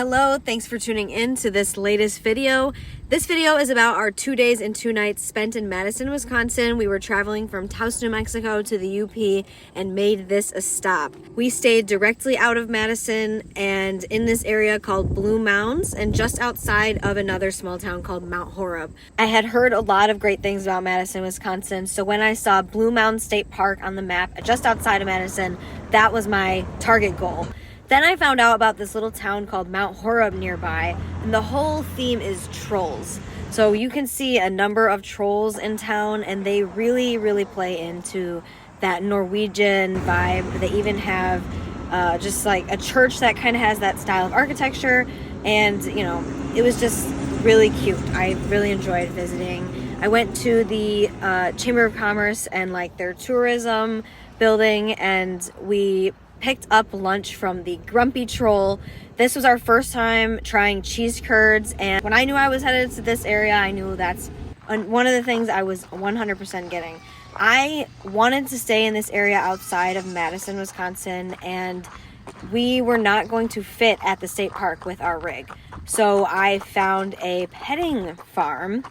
Hello, thanks for tuning in to this latest video. This video is about our 2 days and 2 nights spent in Madison, Wisconsin. We were traveling from Taos, New Mexico to the UP and made this a stop. We stayed directly out of Madison and in this area called Blue Mounds and just outside of another small town called Mount Horeb. I had heard a lot of great things about Madison, Wisconsin, so when I saw Blue Mounds State Park on the map just outside of Madison, that was my target goal. Then I found out about this little town called Mount Horeb nearby, and the whole theme is trolls. So you can see a number of trolls in town, and they really play into that Norwegian vibe. They even have just like a church that kind of has that style of architecture, and you know, it was just really cute. I really enjoyed visiting. I went to the Chamber of Commerce and like their tourism building, and we picked up lunch from the Grumpy Troll. This was our first time trying cheese curds, and when I knew I was headed to this area, I knew that's one of the things I was 100% getting. I wanted to stay in this area outside of Madison, Wisconsin, and we were not going to fit at the state park with our rig. So I found a petting farm,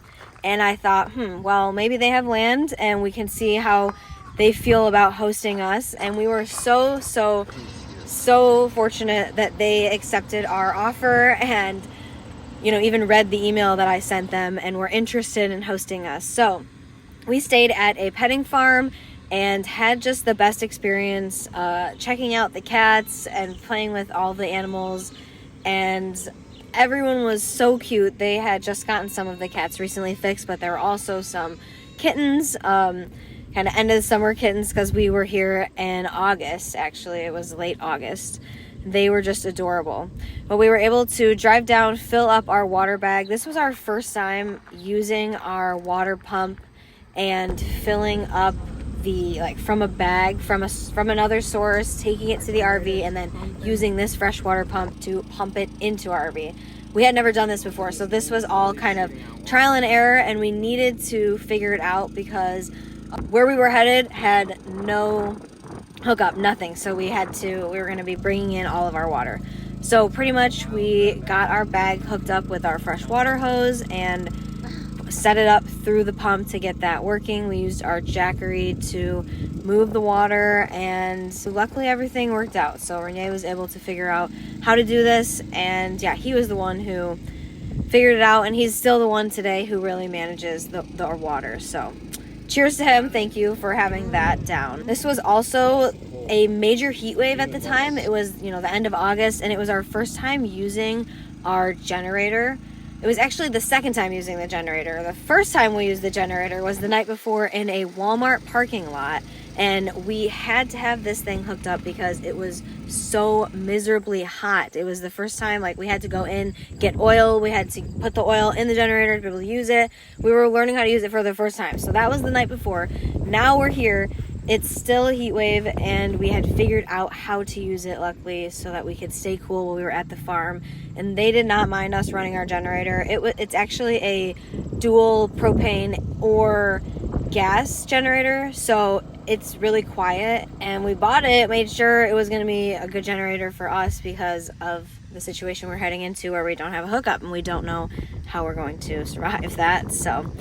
and I thought, well, maybe they have land and we can see how they feel about hosting us. And we were so fortunate that they accepted our offer and, you know, even read the email that I sent them and were interested in hosting us. So we stayed at a petting farm and had just the best experience checking out the cats and playing with all the animals, and everyone was so cute. They had just gotten some of the cats recently fixed, but there were also some kittens, kind of end of the summer kittens, because we were here in August. Actually, it was late August. They were just adorable. But we were able to drive down, fill up our water bag. This was our first time using our water pump and filling up the from a bag from another source, taking it to the RV, and then using this freshwater pump to pump it into our RV. We had never done this before, so this was all kind of trial and error, and we needed to figure it out because where we were headed had no hookup, nothing. So we were going to be bringing in all of our water. So pretty much we got our bag hooked up with our fresh water hose and set it up through the pump to get that working. We used our Jackery to move the water, and so luckily everything worked out. So Renee was able to figure out how to do this, and yeah, he was the one who figured it out, and he's still the one today who really manages the water. So cheers to him. Thank you for having that down. This was also a major heat wave at the time. It was, the end of August, and it was our first time using our generator. It was actually the second time using the generator. The first time we used the generator was the night before in a Walmart parking lot, and we had to have this thing hooked up because it was so miserably hot. It was the first time, we had to go in, get oil. We had to put the oil in the generator to be able to use it. We were learning how to use it for the first time. So that was the night before. Now we're here. It's still a heat wave, and we had figured out how to use it, luckily, so that we could stay cool while we were at the farm. And they did not mind us running our generator. It's actually a dual propane or gas generator, so it's really quiet. And we bought it, made sure it was going to be a good generator for us because of the situation we're heading into where we don't have a hookup and we don't know how we're going to survive that. So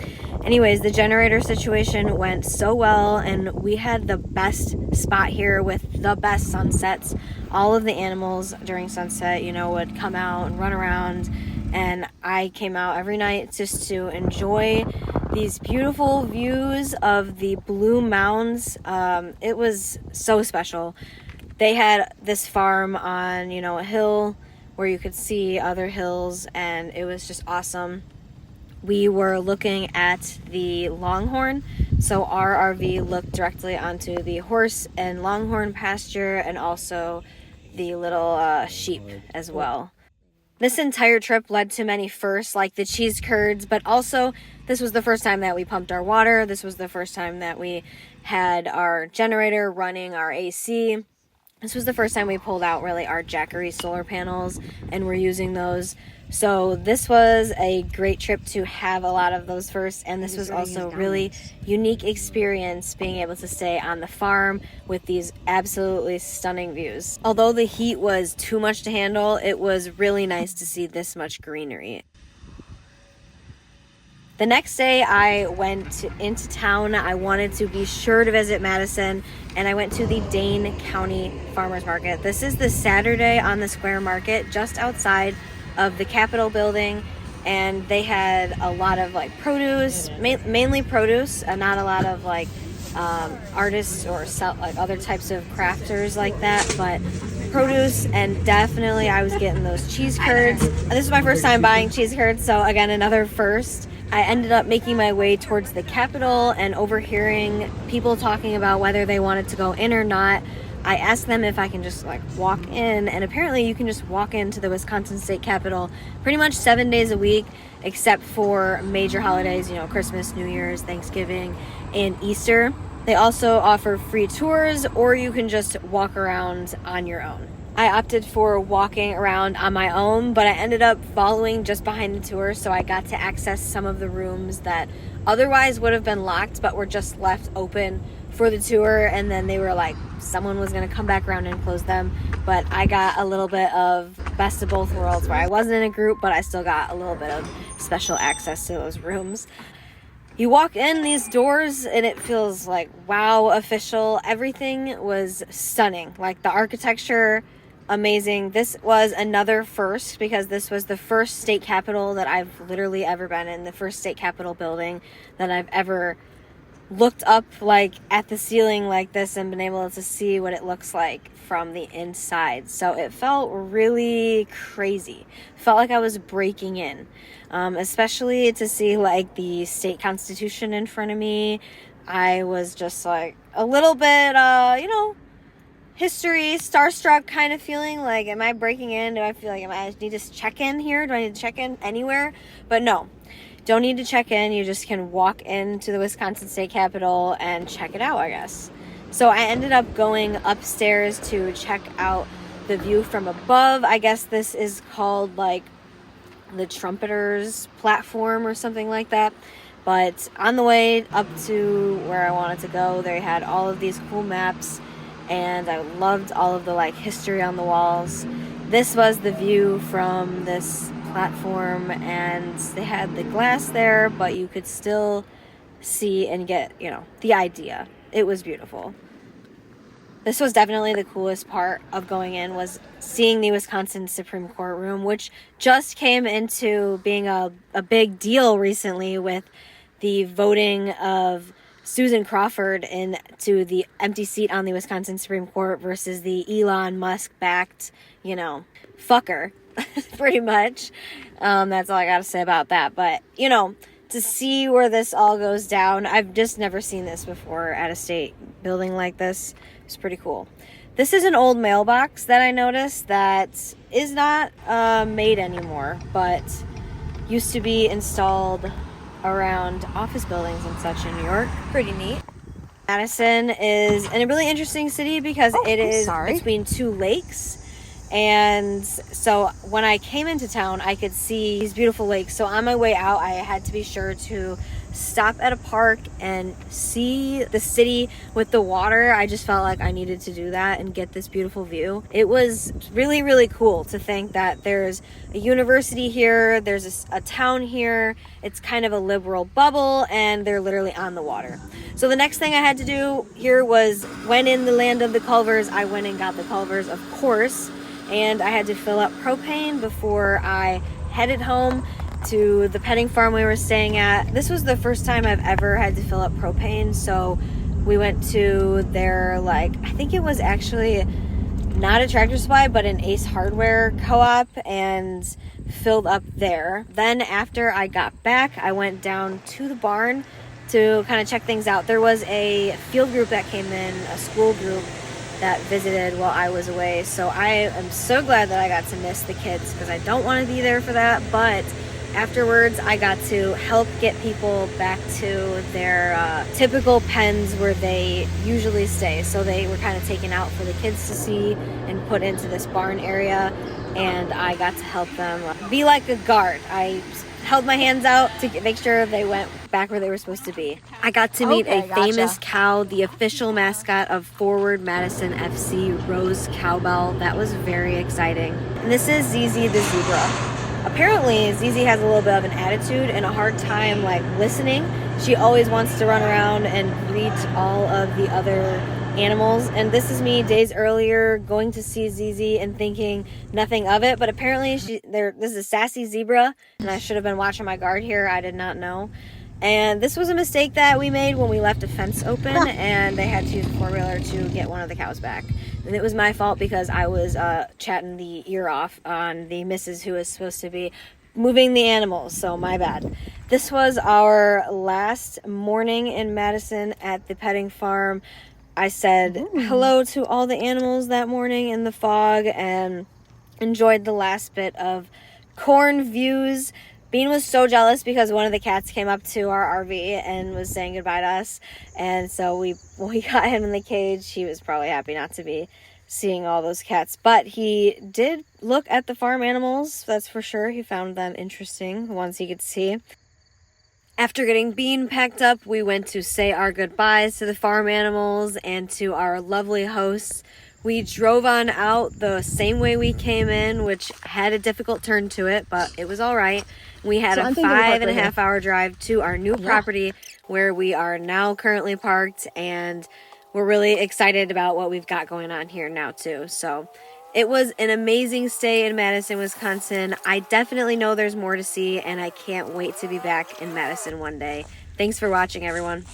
anyways, the generator situation went so well, and we had the best spot here with the best sunsets. All of the animals during sunset, would come out and run around, and I came out every night just to enjoy these beautiful views of the Blue Mounds. It was so special. They had this farm on, a hill where you could see other hills, and it was just awesome. We were looking at the Longhorn, so our RV looked directly onto the horse and Longhorn pasture, and also the little sheep as well. This entire trip led to many firsts, like the cheese curds, but also this was the first time that we pumped our water. This was the first time that we had our generator running our AC. This was the first time we pulled out really our Jackery solar panels and we're using those. So this was a great trip to have a lot of those first, and this was also a really unique experience being able to stay on the farm with these absolutely stunning views. Although the heat was too much to handle, it was really nice to see this much greenery. The next day I went into town. I wanted to be sure to visit Madison, and I went to the Dane County Farmers Market. This is the Saturday on the Square Market just outside of the Capitol building, and they had a lot of like produce, mainly produce, not a lot of like artists or like other types of crafters like that, but produce. And definitely I was getting those cheese curds. This is my first time buying cheese curds, so again, another first. I ended up making my way towards the Capitol and overhearing people talking about whether they wanted to go in or not. I asked them if I can just like walk in, and apparently you can just walk into the Wisconsin State Capitol pretty much 7 days a week, except for major holidays, Christmas, New Year's, Thanksgiving, and Easter. They also offer free tours, or you can just walk around on your own. I opted for walking around on my own, but I ended up following just behind the tour, so I got to access some of the rooms that otherwise would have been locked but were just left open for the tour, and then they were like, someone was going to come back around and close them. But I got a little bit of best of both worlds, where I wasn't in a group, but I still got a little bit of special access to those rooms. You walk in these doors and it feels like, wow, official. Everything was stunning. Like the architecture, amazing. This was another first, because this was the first state capitol that I've literally ever been in, the first state capitol building that I've ever looked up like at the ceiling like this and been able to see what it looks like from the inside. So it felt really crazy. Felt like I was breaking in, especially to see like the state constitution in front of me. I was just like a little bit, history starstruck kind of feeling. Like, am I breaking in? Do I feel like I need to check in here? Do I need to check in anywhere? But no. Don't need to check in. You just can walk into the Wisconsin State Capitol and check it out, I guess. So I ended up going upstairs to check out the view from above. I guess this is called like the Trumpeters platform or something like that. But on the way up to where I wanted to go, they had all of these cool maps, and I loved all of the like history on the walls. This was the view from this platform, and they had the glass there, but you could still see and get, the idea. It was beautiful. This was definitely the coolest part of going in, was seeing the Wisconsin Supreme Court room, which just came into being a big deal recently with the voting of Susan Crawford into the empty seat on the Wisconsin Supreme Court versus the Elon Musk backed, fucker. Pretty much. That's all I gotta say about that. But, to see where this all goes down, I've just never seen this before at a state building like this. It's pretty cool. This is an old mailbox that I noticed that is not made anymore, but used to be installed around office buildings and such in New York. Pretty neat. Madison is in a really interesting city because it is between two lakes. And so when I came into town, I could see these beautiful lakes. So on my way out, I had to be sure to stop at a park and see the city with the water. I just felt like I needed to do that and get this beautiful view. It was really, really cool to think that there's a university here, there's a town here, it's kind of a liberal bubble, and they're literally on the water. So the next thing I had to do here was, when in the land of the Culvers, I went and got the Culvers, of course, and I had to fill up propane before I headed home to the petting farm we were staying at. This was the first time I've ever had to fill up propane, so we went to their, I think it was actually not a Tractor Supply, but an Ace Hardware co-op, and filled up there. Then after I got back, I went down to the barn to kind of check things out. There was a field group that came in, a school group that visited while I was away. So I am so glad that I got to miss the kids, because I don't want to be there for that, but Afterwards, I got to help get people back to their typical pens where they usually stay. So they were kind of taken out for the kids to see and put into this barn area, and I got to help them be like a guard. I held my hands out to make sure they went back where they were supposed to be. I got to meet a famous cow, the official mascot of Forward Madison FC, Rose Cowbell. That was very exciting. And this is Zizi the zebra. Apparently, Zizi has a little bit of an attitude and a hard time like listening. She always wants to run around and greet all of the other animals. And this is me days earlier going to see Zizi and thinking nothing of it. But apparently, this is a sassy zebra, and I should have been watching my guard here. I did not know. And this was a mistake that we made when we left a fence open, and they had to use a four-wheeler to get one of the cows back. And it was my fault because I was chatting the ear off on the missus who was supposed to be moving the animals, so my bad. This was our last morning in Madison at the petting farm. I said hello to all the animals that morning in the fog and enjoyed the last bit of corn views. Bean was so jealous because one of the cats came up to our RV and was saying goodbye to us. And so we got him in the cage. He was probably happy not to be seeing all those cats. But he did look at the farm animals, that's for sure. He found them interesting, the ones he could see. After getting Bean packed up, we went to say our goodbyes to the farm animals and to our lovely hosts. We drove on out the same way we came in, which had a difficult turn to it, but it was all right. We had a 5.5 hour drive to our new property where we are now currently parked, and we're really excited about what we've got going on here now too. So it was an amazing stay in Madison, Wisconsin. I definitely know there's more to see, and I can't wait to be back in Madison one day. Thanks for watching, everyone.